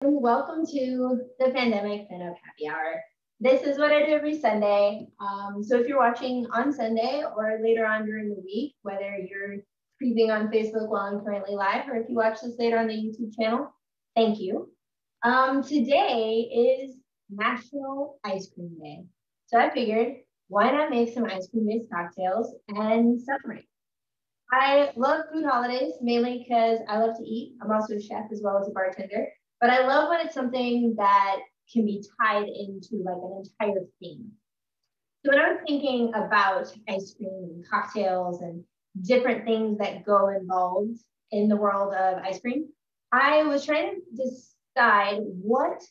Welcome to the Pandemic FinUp Happy Hour. This is what I do every Sunday. So if you're watching on Sunday or later on during the week, whether you're creeping on Facebook while I'm currently live, or if you watch this later on the YouTube channel, thank you. Today is National Ice Cream Day. So I figured, why not make some ice cream-based cocktails and celebrate? I love food holidays, mainly because I love to eat. I'm also a chef as well as a bartender. But I love when it's something that can be tied into like an entire theme. So when I was thinking about ice cream and cocktails and different things that go involved in the world of ice cream, I was trying to decide what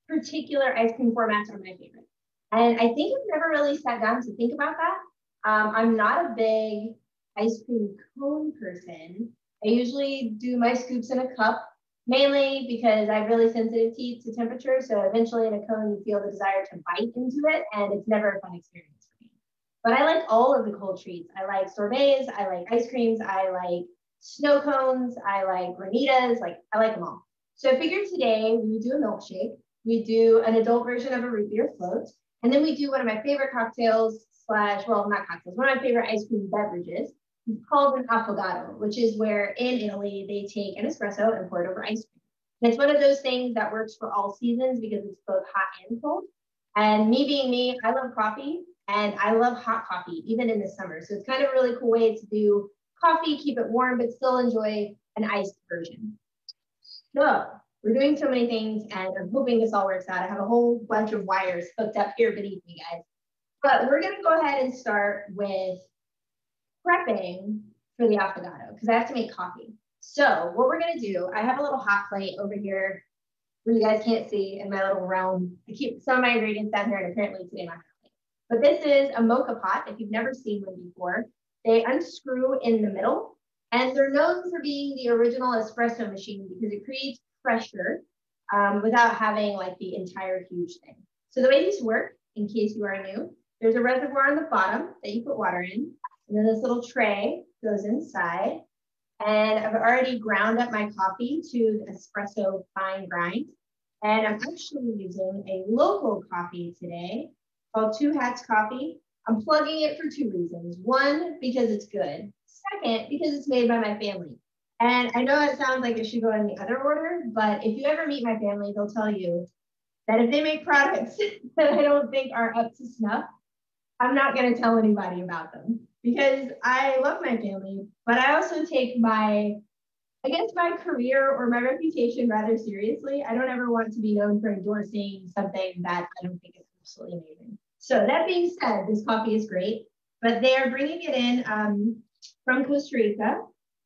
particular ice cream formats are my favorite. And I think I've never really sat down to think about that. I'm not a big ice cream cone person. I usually do my scoops in a cup, mainly because I have really sensitive teeth to temperature. So eventually in a cone, you feel the desire to bite into it, and it's never a fun experience for me. But I like all of the cold treats. I like sorbets, I like ice creams, I like snow cones, I like granitas, I like them all. So I figured today we would do a milkshake, we do an adult version of a root beer float, and then we do one of my favorite cocktails slash, well, not cocktails, one of my favorite ice cream beverages. It's called an affogato, which is where in Italy they take an espresso and pour it over ice cream. And it's one of those things that works for all seasons because it's both hot and cold. And me being me, I love coffee and I love hot coffee, even in the summer. So it's kind of a really cool way to do coffee, keep it warm, but still enjoy an iced version. So we're doing so many things and I'm hoping this all works out. I have a whole bunch of wires hooked up here beneath me, guys. But we're gonna go ahead and start with prepping for the affogato because I have to make coffee. So what we're gonna do, I have a little hot plate over here where you guys can't see in my little realm. I keep some of my ingredients down here and apparently today my hot plate. But this is a mocha pot. If you've never seen one before, they unscrew in the middle and they're known for being the original espresso machine because it creates pressure without having like the entire huge thing. So the way these work, in case you are new, there's a reservoir on the bottom that you put water in. And then this little tray goes inside. And I've already ground up my coffee to the espresso fine grind. And I'm actually using a local coffee today called Two Hats Coffee. I'm plugging it for two reasons. One, because it's good. Second, because it's made by my family. And I know it sounds like it should go in the other order, but if you ever meet my family, they'll tell you that if they make products that I don't think are up to snuff, I'm not going to tell anybody about them because I love my family, but I also take my career or my reputation rather seriously. I don't ever want to be known for endorsing something that I don't think is absolutely amazing. So that being said, this coffee is great, but they are bringing it in from Costa Rica.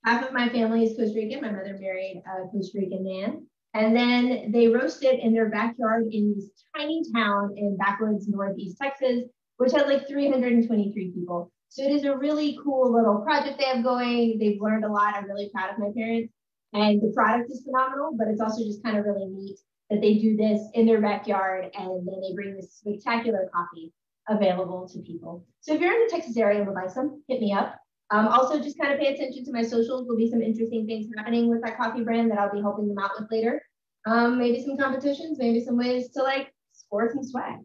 Half of my family is Costa Rican. My mother married a Costa Rican man. And then they roast it in their backyard in this tiny town in backwoods Northeast Texas, which has like 323 people. So it is a really cool little project they have going. They've learned a lot. I'm really proud of my parents. And the product is phenomenal, but it's also just kind of really neat that they do this in their backyard and then they bring this spectacular coffee available to people. So if you're in the Texas area and would like some, hit me up. Also, just kind of pay attention to my socials. There'll be some interesting things happening with that coffee brand that I'll be helping them out with later. Maybe some competitions, maybe some ways to like score some swag.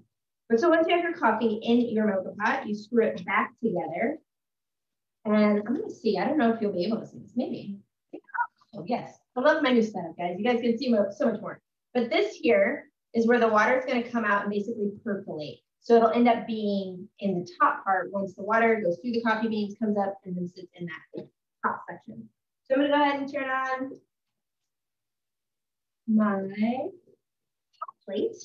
But so once you have your coffee in your mocha pot, you screw it back together. And I'm going to see, I don't know if you'll be able to see this, maybe. Oh, yes, I love my new setup, guys. You guys can see so much more. But this here is where the water is going to come out and basically percolate. So it'll end up being in the top part once the water goes through the coffee beans, comes up, and then sits in that top section. So I'm going to go ahead and turn on my plate.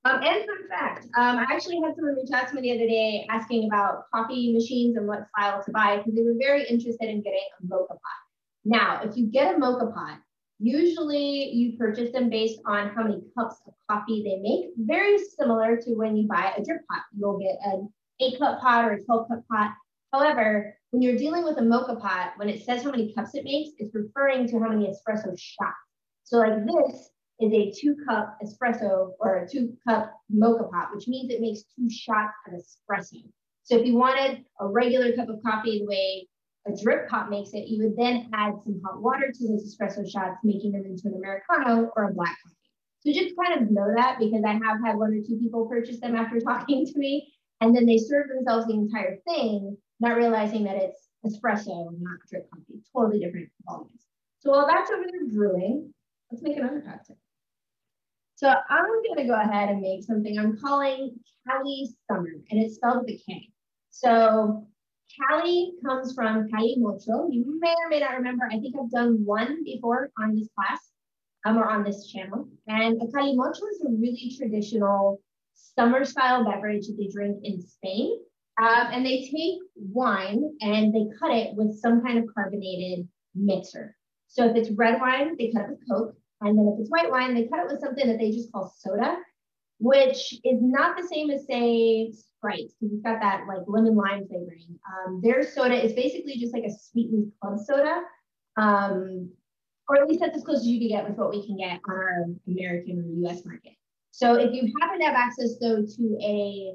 And fun fact, I actually had someone reach out to me the other day asking about coffee machines and what style to buy because they were very interested in getting a mocha pot. Now, if you get a mocha pot, usually you purchase them based on how many cups of coffee they make, very similar to when you buy a drip pot. You'll get an 8-cup pot or a 12-cup pot. However, when you're dealing with a mocha pot, when it says how many cups it makes, it's referring to how many espresso shots. So like this is a 2-cup espresso or a 2-cup mocha pot, which means it makes 2 shots of espresso. So if you wanted a regular cup of coffee the way a drip pot makes it, you would then add some hot water to those espresso shots, making them into an Americano or a black coffee. So just kind of know that, because I have had 1 or 2 people purchase them after talking to me, and then they serve themselves the entire thing, not realizing that it's espresso, not drip coffee, totally different volumes. So while that's over there brewing, let's make another cocktail. So I'm gonna go ahead and make something I'm calling Cali Summer, and it's spelled with a K. So Cali comes from Calimocho. You may or may not remember, I think I've done one before on this class, or on this channel. And a Calimocho is a really traditional summer style beverage that they drink in Spain. And they take wine and they cut it with some kind of carbonated mixer. So if it's red wine, they cut it with Coke. And then if it's white wine, they cut it with something that they just call soda, which is not the same as, say, Sprite, because it's got that like lemon lime flavoring. Their soda is basically just like a sweetened club soda, or at least that's as close as you can get with what we can get on our American or US market. So if you happen to have access, though, to a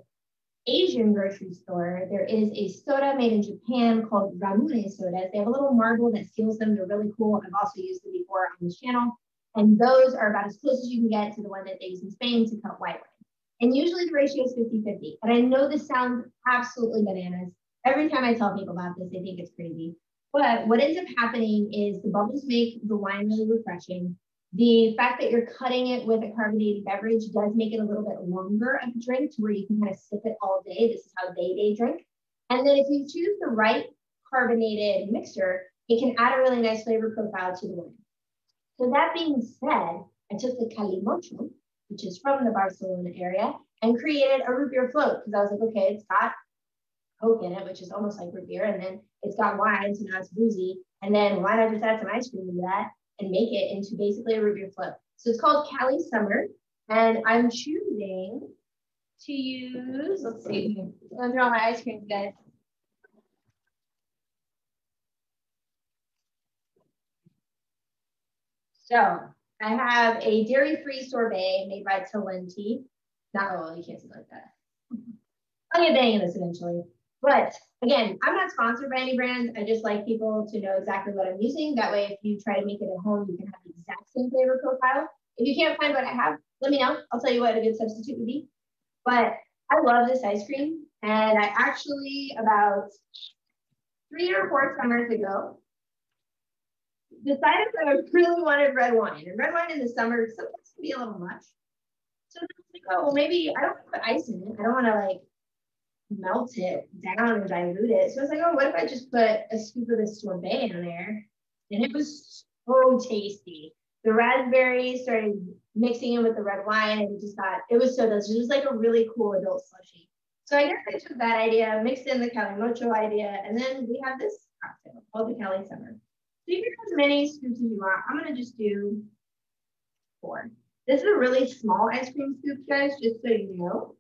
Asian grocery store, there is a soda made in Japan called Ramune sodas. They have a little marble that seals them. They're really cool. I've also used them before on this channel. And those are about as close as you can get to the one that they use in Spain to cut white wine. And usually the ratio is 50-50. And I know this sounds absolutely bananas. Every time I tell people about this, they think it's crazy. But what ends up happening is the bubbles make the wine really refreshing. The fact that you're cutting it with a carbonated beverage does make it a little bit longer of a drink to where you can kind of sip it all day. This is how they drink. And then if you choose the right carbonated mixer, it can add a really nice flavor profile to the wine. So that being said, I took the Calimocho, which is from the Barcelona area, and created a root beer float, because I was like, okay, it's got Coke in it, which is almost like root beer, and then it's got wine, so now it's boozy, and then why not just add some ice cream to that and make it into basically a root beer float. So it's called Cali Summer, and I'm choosing to use, let's see, I'm gonna throw my ice cream, guys. So I have a dairy-free sorbet made by Talenti. Not, oh, you can't see like that. I'll get banging this eventually. But again, I'm not sponsored by any brands. I just like people to know exactly what I'm using. That way, if you try to make it at home, you can have the exact same flavor profile. If you can't find what I have, let me know. I'll tell you what a good substitute would be. But I love this ice cream. And I actually, about 3 or 4 summers ago, decided that I really wanted red wine. And red wine in the summer sometimes can be a little much. So I was like, oh, well, maybe I don't put ice in it. I don't want to like melt it down or dilute it. So I was like, oh, what if I just put a scoop of this sorbet in there? And it was so tasty. The raspberries started mixing in with the red wine, and it just got, it was so delicious. It was like a really cool adult slushie. So I guess I took that idea, mixed in the Calimocho idea, and then we have this cocktail called the Cali Summer. So you can have as many scoops as you want. I'm gonna just do 4. This is a really small ice cream scoop, guys, just so you know.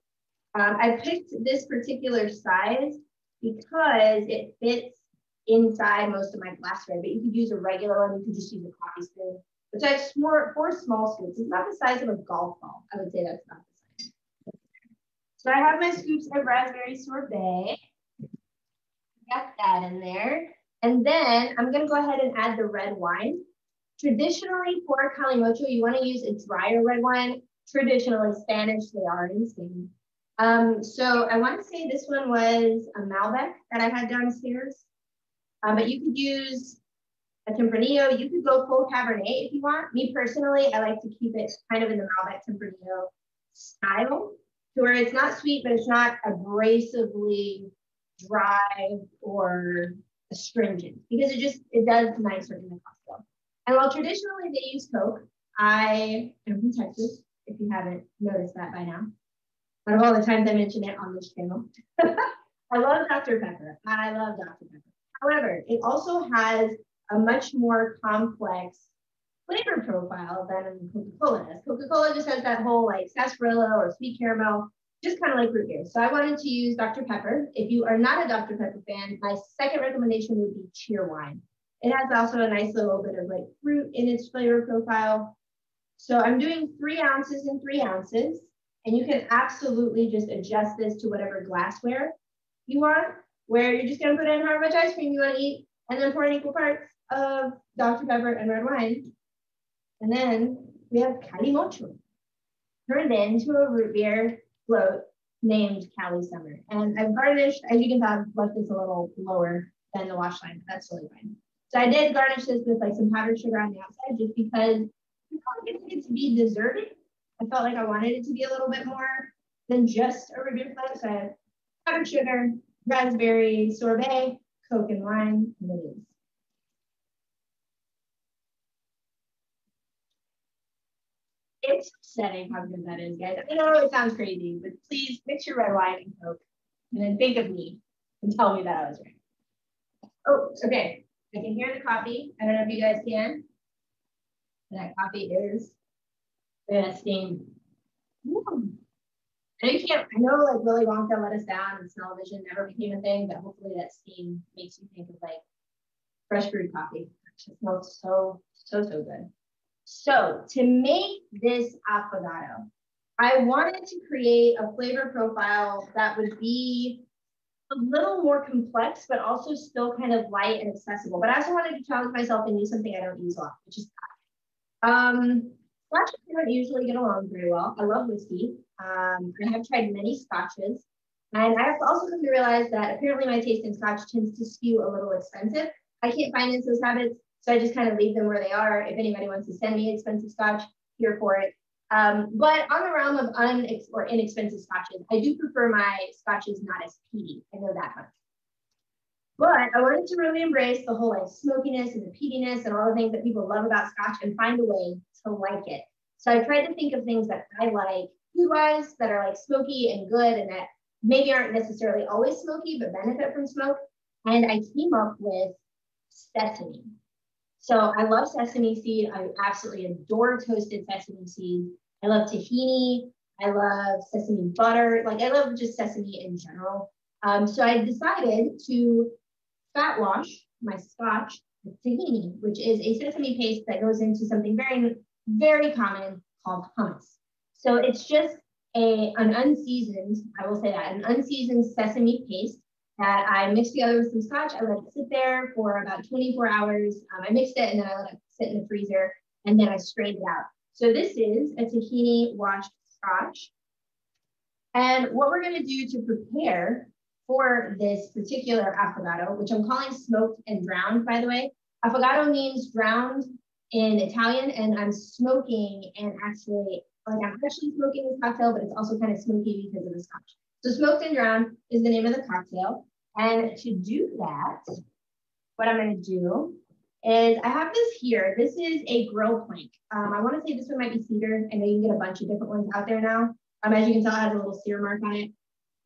I picked this particular size because it fits inside most of my glassware, but you could use a regular one, you could just use a coffee spoon. Which I have 4 small scoops. It's not the size of a golf ball. I would say that's not the size. So I have my scoops of raspberry sorbet. Got that in there. And then I'm gonna go ahead and add the red wine. Traditionally for Calimocho, you wanna use a drier red wine. Traditionally Spanish, they are in Spain. So I wanna say this one was a Malbec that I had downstairs. But you could use a Tempranillo. You could go full Cabernet if you want. Me personally, I like to keep it kind of in the Malbec Tempranillo style, to where it's not sweet, but it's not abrasively dry or astringent, because it does nicer in the cocktail. And while traditionally they use Coke, I am from Texas, if you haven't noticed that by now. Out of all the times I mention it on this channel. I love Dr. Pepper. I love Dr. Pepper. However, it also has a much more complex flavor profile than Coca-Cola does. Coca-Cola just has that whole like sarsaparilla or sweet caramel, just kind of like root beer. So I wanted to use Dr. Pepper. If you are not a Dr. Pepper fan, my second recommendation would be Cheerwine. It has also a nice little bit of like fruit in its flavor profile. So I'm doing 3 ounces and 3 ounces, and you can absolutely just adjust this to whatever glassware you want, where you're just gonna put in however much ice cream you wanna eat. and then pour in equal parts of Dr. Pepper and red wine. And then we have Calimocho, turned into a root beer float named Cali Summer. And I've garnished, as you can tell, I've left this a little lower than the wash line, but that's totally fine. So I did garnish this with like some powdered sugar on the outside just because I felt like it to be desserty. I felt like I wanted it to be a little bit more than just a root beer float. So I have powdered sugar, raspberry sorbet, Coke and wine, and it is. It's upsetting how good that is, guys. I know it sounds crazy, but please mix your red wine and Coke and then think of me and tell me that I was right. Oh, okay. I can hear the coffee. I don't know if you guys can. That coffee is steam. And you can't, I know like Willy Wonka let us down and smell-o-vision never became a thing, but hopefully that steam makes you think of like fresh brewed coffee. It smells so good. So to make this affogato, I wanted to create a flavor profile that would be a little more complex, but also still kind of light and accessible. But I also wanted to challenge myself and use something I don't use a lot, which is scotch. Scotch don't usually get along very well. I love whiskey. I have tried many scotches. And I have to also come to realize that apparently my taste in scotch tends to skew a little expensive. I can't finance those habits. So I just kind of leave them where they are. If anybody wants to send me expensive scotch, here for it. But on the realm of inexpensive scotches, I do prefer my scotches not as peaty. I know that much. But I wanted to really embrace the whole like smokiness and the peatiness and all the things that people love about scotch and find a way to like it. So I tried to think of things that I like food-wise that are like smoky and good and that maybe aren't necessarily always smoky, but benefit from smoke. And I came up with sesame. So I love sesame seed. I absolutely adore toasted sesame seed. I love tahini. I love sesame butter. Like I love just sesame in general. So I decided to fat wash my scotch with tahini, which is a sesame paste that goes into something very, very common called hummus. So it's just an unseasoned, I will say that, an unseasoned sesame paste that I mixed together with some scotch. I let it sit there for about 24 hours. I mixed it and then I let it sit in the freezer and then I strained it out. So this is a tahini washed scotch. And what we're gonna do to prepare for this particular affogato, which I'm calling smoked and drowned, by the way. Affogato means drowned in Italian, and I'm smoking and actually, like I'm actually smoking this cocktail, but it's also kind of smoky because of the scotch. So smoked and drowned is the name of the cocktail. And to do that, what I'm gonna do is I have this here. This is a grill plank. I wanna say this one might be cedar. I know you can get a bunch of different ones out there now. As you can tell, it has a little sear mark on it.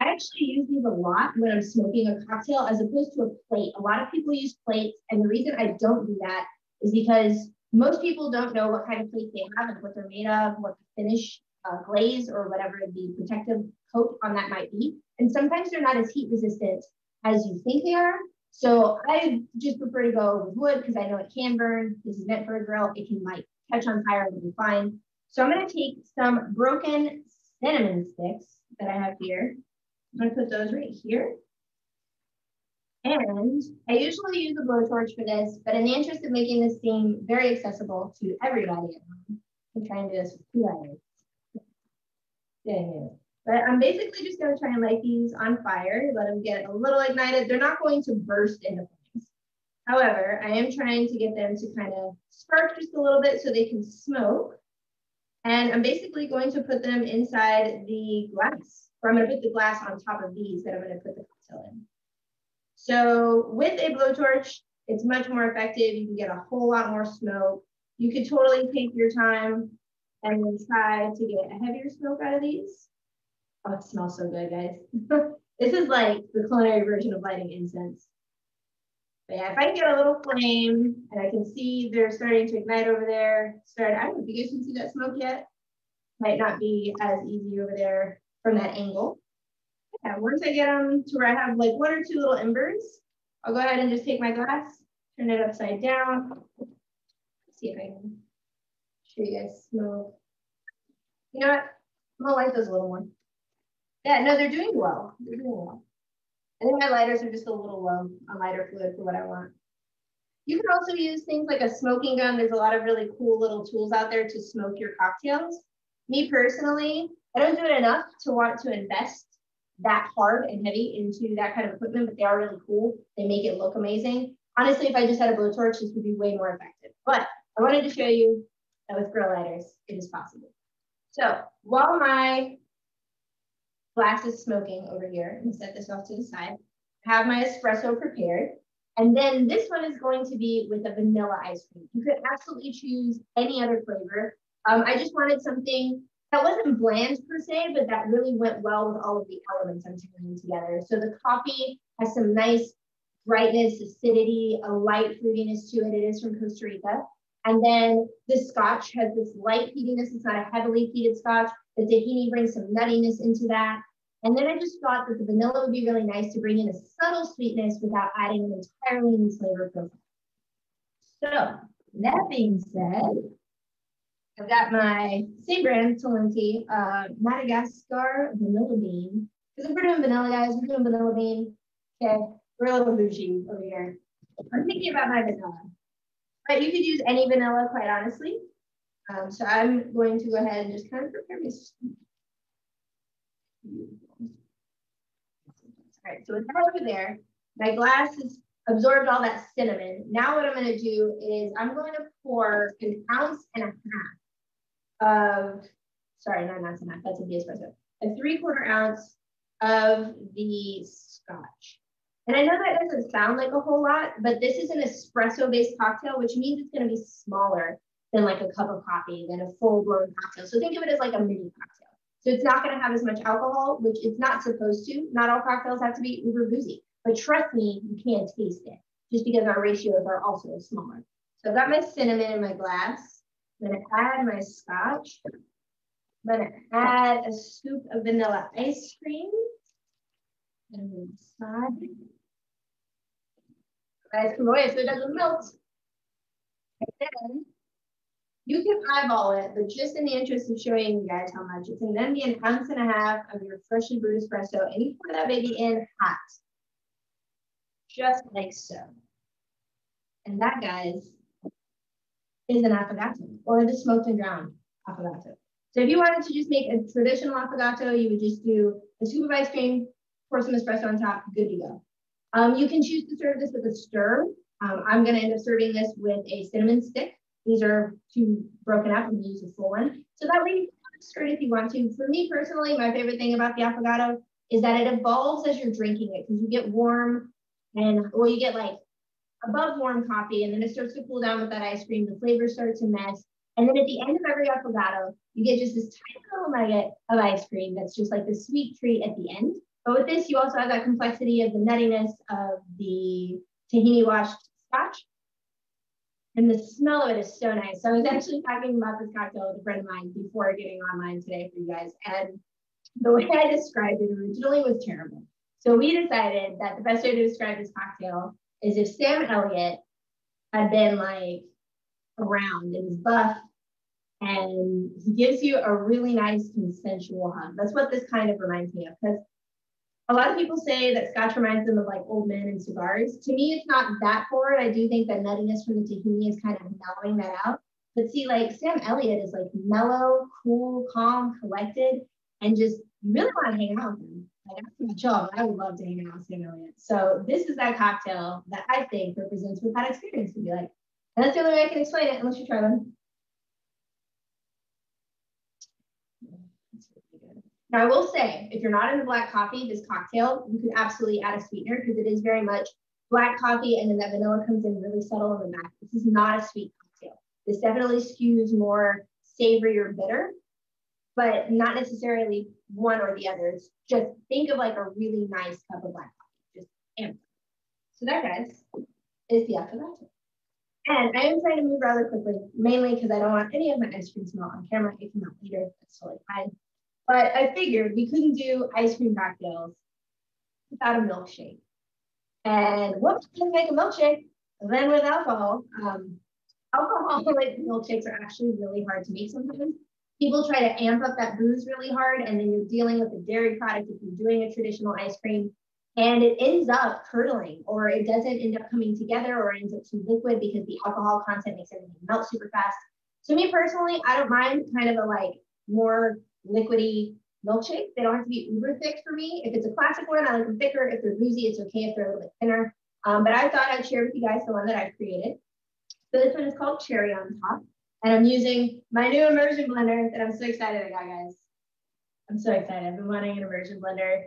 I actually use these a lot when I'm smoking a cocktail as opposed to a plate. A lot of people use plates. And the reason I don't do that is because most people don't know what kind of plate they have and what they're made of, what the finish glaze or whatever the protective coat on that might be. And sometimes they're not as heat resistant as you think they are. So I just prefer to go with wood because I know it can burn. This is meant for a grill. It can like catch on fire and be fine. So I'm going to take some broken cinnamon sticks that I have here. I'm going to put those right here. And I usually use a blowtorch for this, but in the interest of making this seem very accessible to everybody at home, I'm trying to do this with 2 items. Yeah. But I'm basically just going to try and light these on fire, let them get a little ignited. They're not going to burst into flames. However, I am trying to get them to kind of spark just a little bit so they can smoke. And I'm basically going to put them inside the glass, or I'm going to put the glass on top of these that I'm going to put the cocktail in. So with a blowtorch, it's much more effective. You can get a whole lot more smoke. You could totally take your time and then try to get a heavier smoke out of these. Oh, it smells so good, guys. This is like the culinary version of lighting incense. But yeah, if I can get a little flame and I can see they're starting to ignite over there, I don't know if you guys can see that smoke yet. Might not be as easy over there from that angle. Yeah, once I get them to where I have like 1 or 2 little embers, I'll go ahead and just take my glass, turn it upside down. Let's see if I can show you guys smoke. You know what? I'm gonna light those a little more. Yeah, no, they're doing well. They're doing well. I think my lighters are just a little low on lighter fluid for what I want. You can also use things like a smoking gun. There's a lot of really cool little tools out there to smoke your cocktails. Me personally, I don't do it enough to want to invest that hard and heavy into that kind of equipment, but they are really cool. They make it look amazing. Honestly, if I just had a blowtorch, this would be way more effective. But I wanted to show you that with grill lighters, it is possible. So while my glass is smoking over here, and set this off to the side, I have my espresso prepared. And then this one is going to be with a vanilla ice cream. You could absolutely choose any other flavor. I just wanted something that wasn't bland per se, but that really went well with all of the elements I'm turning together. So the coffee has some nice brightness, acidity, a light fruitiness to it. It is from Costa Rica. And then the scotch has this light peatiness. It's not a heavily peated scotch. The tahini brings some nuttiness into that. And then I just thought that the vanilla would be really nice to bring in a subtle sweetness without adding an entirely new flavor profile. So that being said, I've got my same brand, Talenti, Madagascar vanilla bean. Because if we're doing vanilla, guys, we're doing vanilla bean. Okay, we're a little bougie over here. I'm thinking about my vanilla. But you could use any vanilla, quite honestly. So I'm going to go ahead and just kind of prepare my. All right, so with that over there, my glass has absorbed all that cinnamon. Now what I'm going to do is I'm going to pour 1.5 ounces of, sorry, not 1.5 ounces, that's a espresso, a 3/4 ounce of the scotch. And I know that doesn't sound like a whole lot, but this is an espresso-based cocktail, which means it's going to be smaller than like a cup of coffee, than a full-blown cocktail. So think of it as like a mini cocktail. So it's not going to have as much alcohol, which it's not supposed to. Not all cocktails have to be uber boozy, but trust me, you can taste it just because our ratios are also smaller. So I've got my cinnamon in my glass. I'm going to add my scotch. I'm going to add a scoop of vanilla ice cream. And then side. Ice cream away so it doesn't melt. And then you can eyeball it, but just in the interest of showing you guys how much, it's going to be 1.5 ounces of your freshly brewed espresso, and you pour that baby in hot, just like so. And that, guys, is an affogato, or the smoked and ground affogato. So if you wanted to just make a traditional affogato, you would just do a scoop of ice cream, pour some espresso on top, good to go. You can choose to serve this with a stir. I'm going to end up serving this with a cinnamon stick. These are 2 broken up, and use a full one. So that way you can stir it if you want to. For me personally, my favorite thing about the affogato is that it evolves as you're drinking it, because you get warm and, well, you get like above warm coffee, and then it starts to cool down with that ice cream. The flavors start to mess. And then at the end of every affogato, you get just this tiny little nugget of ice cream that's just like the sweet treat at the end. But with this, you also have that complexity of the nuttiness of the tahini washed scotch. And the smell of it is so nice. So I was actually talking about this cocktail with a friend of mine before getting online today for you guys. And the way I described it originally was terrible. So we decided that the best way to describe this cocktail is if Sam Elliott had been like around and is buff, and he gives you a really nice consensual hug. That's what this kind of reminds me of, because a lot of people say that scotch reminds them of like old men and cigars. To me, it's not that forward. I do think that nuttiness from the tahini is kind of mellowing that out. But see, like Sam Elliott is like mellow, cool, calm, collected, and just really want to hang out with him. Like, that's my job. I would love to hang out with Sam Elliott. So this is that cocktail that I think represents what that experience would be like. And that's the only way I can explain it, unless you try them. Now, I will say, if you're not into black coffee, this cocktail, you could absolutely add a sweetener, because it is very much black coffee, and then that vanilla comes in really subtle in the back. This is not a sweet cocktail. This definitely skews more savory or bitter, but not necessarily one or the other. Just think of like a really nice cup of black coffee. Just amp. So that, guys, is the affogato. And I am trying to move rather quickly, mainly because I don't want any of my ice cream smell on camera. It can melt later. That's totally fine. But I figured we couldn't do ice cream cocktails without a milkshake. And what can make a milkshake than with alcohol? Alcoholic milkshakes are actually really hard to make sometimes. People try to amp up that booze really hard, and then you're dealing with a dairy product if you're doing a traditional ice cream. and it ends up curdling, or it doesn't end up coming together, or ends up too liquid because the alcohol content makes everything melt super fast. So me personally, I don't mind kind of a like more liquidy milkshake. They don't have to be uber thick for me. If it's a classic one, I like them thicker. If they're boozy, it's okay if they're a little bit thinner. But I thought I'd share with you guys the one that I've created. So this one is called Cherry on Top. And I'm using my new immersion blender that I'm so excited about, guys. I'm so excited. I've been wanting an immersion blender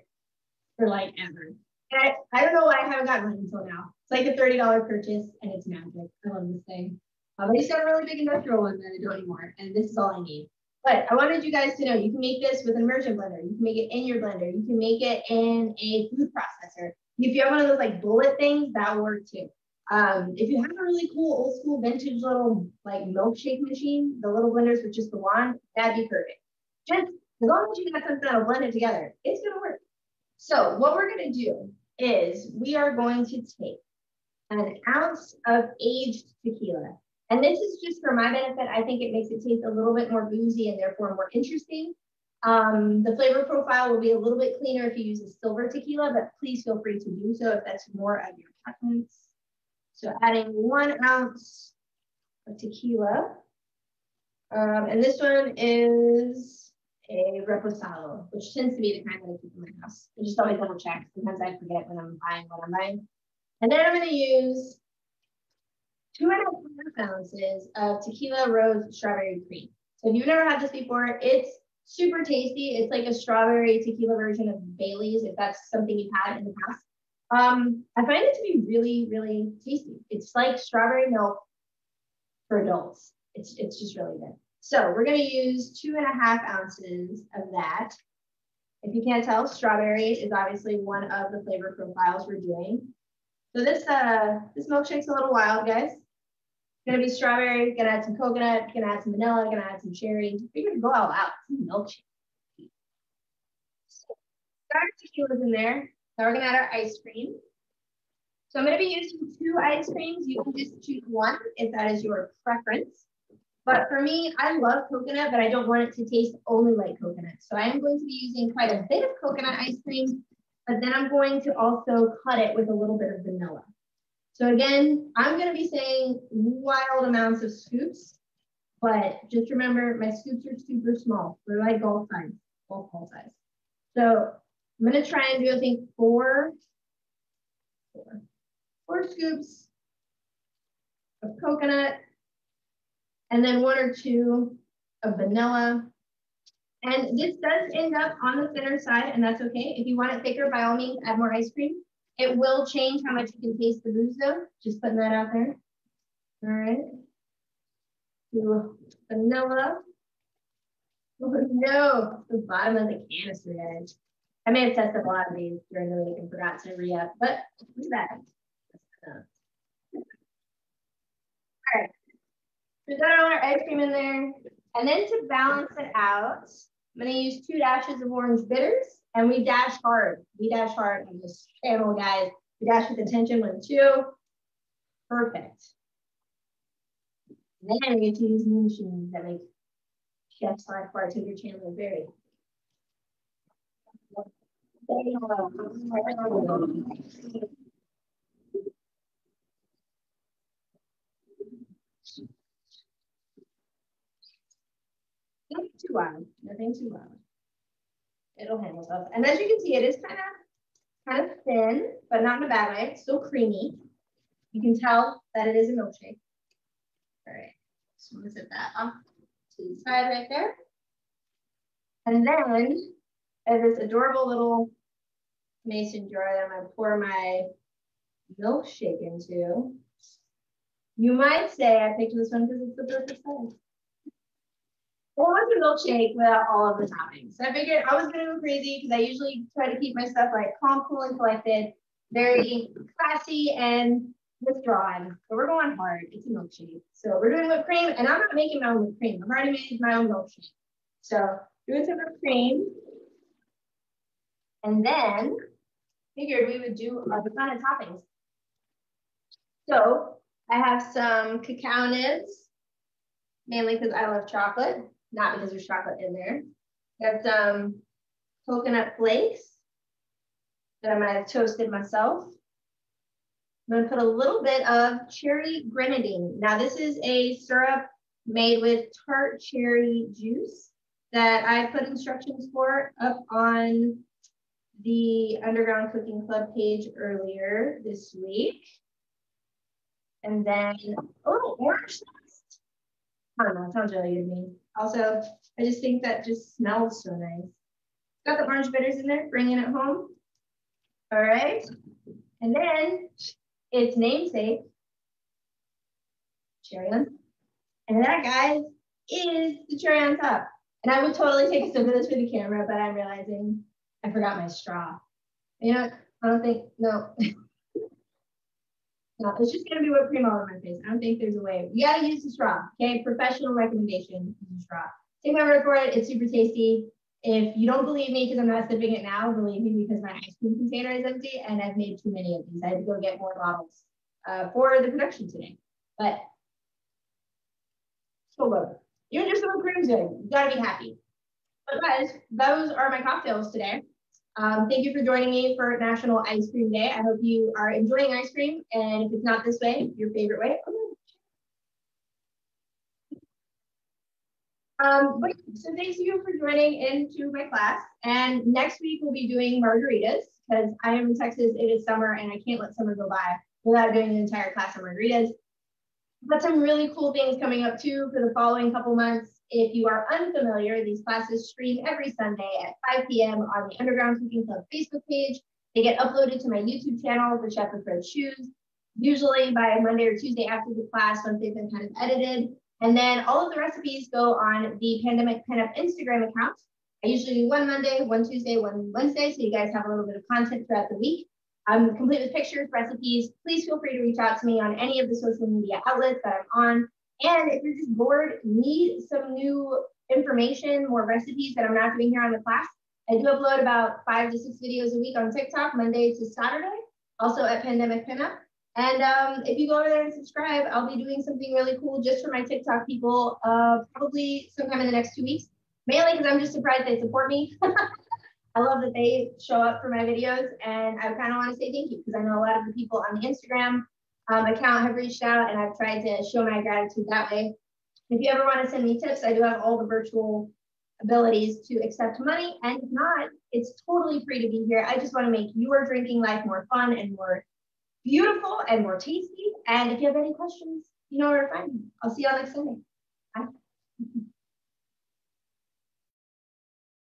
for like ever. And I don't know why I haven't gotten one until now. It's like a $30 purchase and it's magic. I love this thing. I just got a really big industrial one that I don't anymore. And this is all I need. But I wanted you guys to know you can make this with an immersion blender. You can make it in your blender. You can make it in a food processor. If you have one of those like bullet things, that will work too. If you have a really cool old school vintage little like milkshake machine, the little blenders with just the wand, that'd be perfect. Just as long as you got something that'll blend it together, it's gonna work. So what we're gonna do is we are going to take an ounce of aged tequila. And this is just for my benefit. I think it makes it taste a little bit more boozy and therefore more interesting. The flavor profile will be a little bit cleaner if you use a silver tequila, but please feel free to do so if that's more of your preference. So adding 1 ounce of tequila. And this one is a Reposado, which tends to be the kind that I keep in my house. I just always double check. Sometimes I forget when I'm buying what I'm buying. And then I'm going to use 2.5 ounces of tequila rose strawberry cream. So if you've never had this before, it's super tasty. It's like a strawberry tequila version of Bailey's, if that's something you've had in the past. I find it to be really, really tasty. It's like strawberry milk for adults. It's just really good. So we're going to use 2.5 ounces of that. If you can't tell, strawberry is obviously one of the flavor profiles we're doing. So this milkshake's a little wild, guys. It's gonna be strawberry, gonna add some coconut, gonna add some vanilla, gonna add some cherry. We're gonna go all out. It's a milkshake. So our tequila's in there. Now we're gonna add our ice cream. So I'm gonna be using 2 ice creams. You can just choose one if that is your preference. But for me, I love coconut, but I don't want it to taste only like coconut. So I am going to be using quite a bit of coconut ice cream, but then I'm going to also cut it with a little bit of vanilla. So again, I'm going to be saying wild amounts of scoops, but just remember my scoops are super small. They're like golf ball size. So I'm going to try and do, I think, four scoops of coconut, and then 1 or 2 of vanilla. And this does end up on the thinner side, and that's okay. If you want it thicker, by all means, add more ice cream. It will change how much you can taste the booze though. Just putting that out there. All right. Do vanilla. Oh no, the bottom of the canister, guys. I may have tested a lot of these during the week and forgot to re-up, but look at that. All right. We got all our ice cream in there. And then to balance it out, I'm going to use 2 dashes of orange bitters, and we dash hard. We dash hard on this channel, guys. We dash with attention with 2. Perfect. And then we get to use new machines that make chefs like bartender Chandler very. Nothing too wild. Nothing too wild. It'll handle stuff. And as you can see, it is kind of thin, but not in a bad way. It's still creamy. You can tell that it is a milkshake. All right. Just want to set that off to the side right there. And then I have this adorable little mason jar that I'm going to pour my milkshake into. You might say I picked this one because it's the perfect size. Well, it was a milkshake without all of the toppings. So I figured I was going to go crazy because I usually try to keep my stuff like calm, cool, and collected, very classy and withdrawn. So we're going hard. It's a milkshake. So we're doing whipped cream, and I'm not making my own whipped cream. I've already made my own milkshake. So doing some whipped cream. And then figured we would do a ton of toppings. So I have some cacao nibs, mainly because I love chocolate, not because there's chocolate in there. Got some coconut flakes. that I'm gonna toast it myself. I'm gonna put a little bit of cherry grenadine. Now this is a syrup made with tart cherry juice that I put instructions for up on the Underground Cooking Club page earlier this week. And then, oh, orange zest. I don't know, it sounds really good to me. Also, I just think that just smells so nice. Got the orange bitters in there, bringing it home. All right. And then its namesake, cherry on top. And that, guys, is the cherry on top. And I would totally take a sip of this for the camera, but I'm realizing I forgot my straw. You know, I don't think, no. No, it's just gonna be whipped cream all over my face. I don't think there's a way. You gotta use the straw, okay? Professional recommendation, use the straw. Take my word for it, it's super tasty. If you don't believe me because I'm not sipping it now, believe me because my ice cream container is empty and I've made too many of these. I had to go get more bottles for the production today. But so good. Even just the whipped cream's good. You gotta be happy. But guys, those are my cocktails today. Thank you for joining me for National Ice Cream Day. I hope you are enjoying ice cream, and if it's not this way, your favorite way. But so thank you for joining into my class. And next week we'll be doing margaritas because I am in Texas. It is summer, and I can't let summer go by without doing an entire class on margaritas. But some really cool things coming up too for the following couple months. If you are unfamiliar, these classes stream every Sunday at 5 p.m. on the Underground Cooking Club Facebook page. They get uploaded to my YouTube channel, The Chef Approach Shoes, usually by Monday or Tuesday after the class once they've been kind of edited. And then all of the recipes go on the Pandemic Pinup Instagram account. I usually do one Monday, one Tuesday, one Wednesday, so you guys have a little bit of content throughout the week. I'm complete with pictures, recipes. Please feel free to reach out to me on any of the social media outlets that I'm on. And if you're just bored, need some new information, more recipes that I'm not doing here on the class, I do upload about 5 to 6 videos a week on TikTok, Monday to Saturday, also at Pandemic Pinup. And if you go over there and subscribe, I'll be doing something really cool just for my TikTok people, probably sometime in the next 2 weeks, mainly because I'm just surprised they support me. I love that they show up for my videos, and I kind of want to say thank you because I know a lot of the people on the Instagram account have reached out, and I've tried to show my gratitude that way. If you ever want to send me tips, I do have all the virtual abilities to accept money, and if not, it's totally free to be here. I just want to make your drinking life more fun and more beautiful and more tasty. And if you have any questions, you know where to find me. I'll see you all next Sunday. Bye.